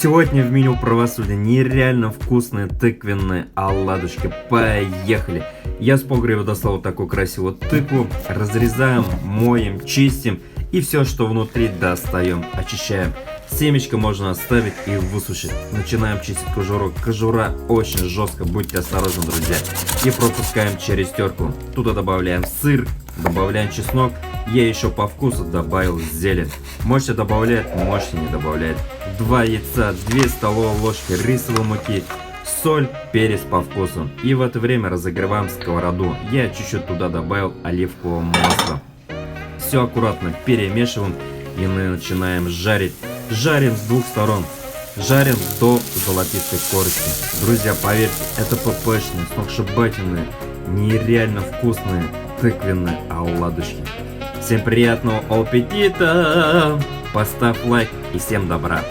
Сегодня в меню правосудия нереально вкусные тыквенные оладушки. Поехали! Я с погреба достал вот такую красивую тыкву. Разрезаем, моем, чистим. И все, что внутри, достаем, очищаем. Семечко можно оставить и высушить. Начинаем чистить кожуру. Кожура очень жестко, будьте осторожны, друзья. И пропускаем через терку. Туда добавляем сыр, добавляем чеснок. Я еще по вкусу добавил зелень. Можете добавлять, можете не добавлять. 2 яйца, 2 столовые ложки рисовой муки, соль, перец по вкусу. И в это время разогреваем сковороду. Я чуть-чуть туда добавил оливкового масла. Все аккуратно перемешиваем и мы начинаем жарить. Жарим с двух сторон. Жарим до золотистой корочки. Друзья, поверьте, это ППшные, сногсшибательные, нереально вкусные тыквенные оладушки. Всем приятного аппетита! Поставь лайк и всем добра!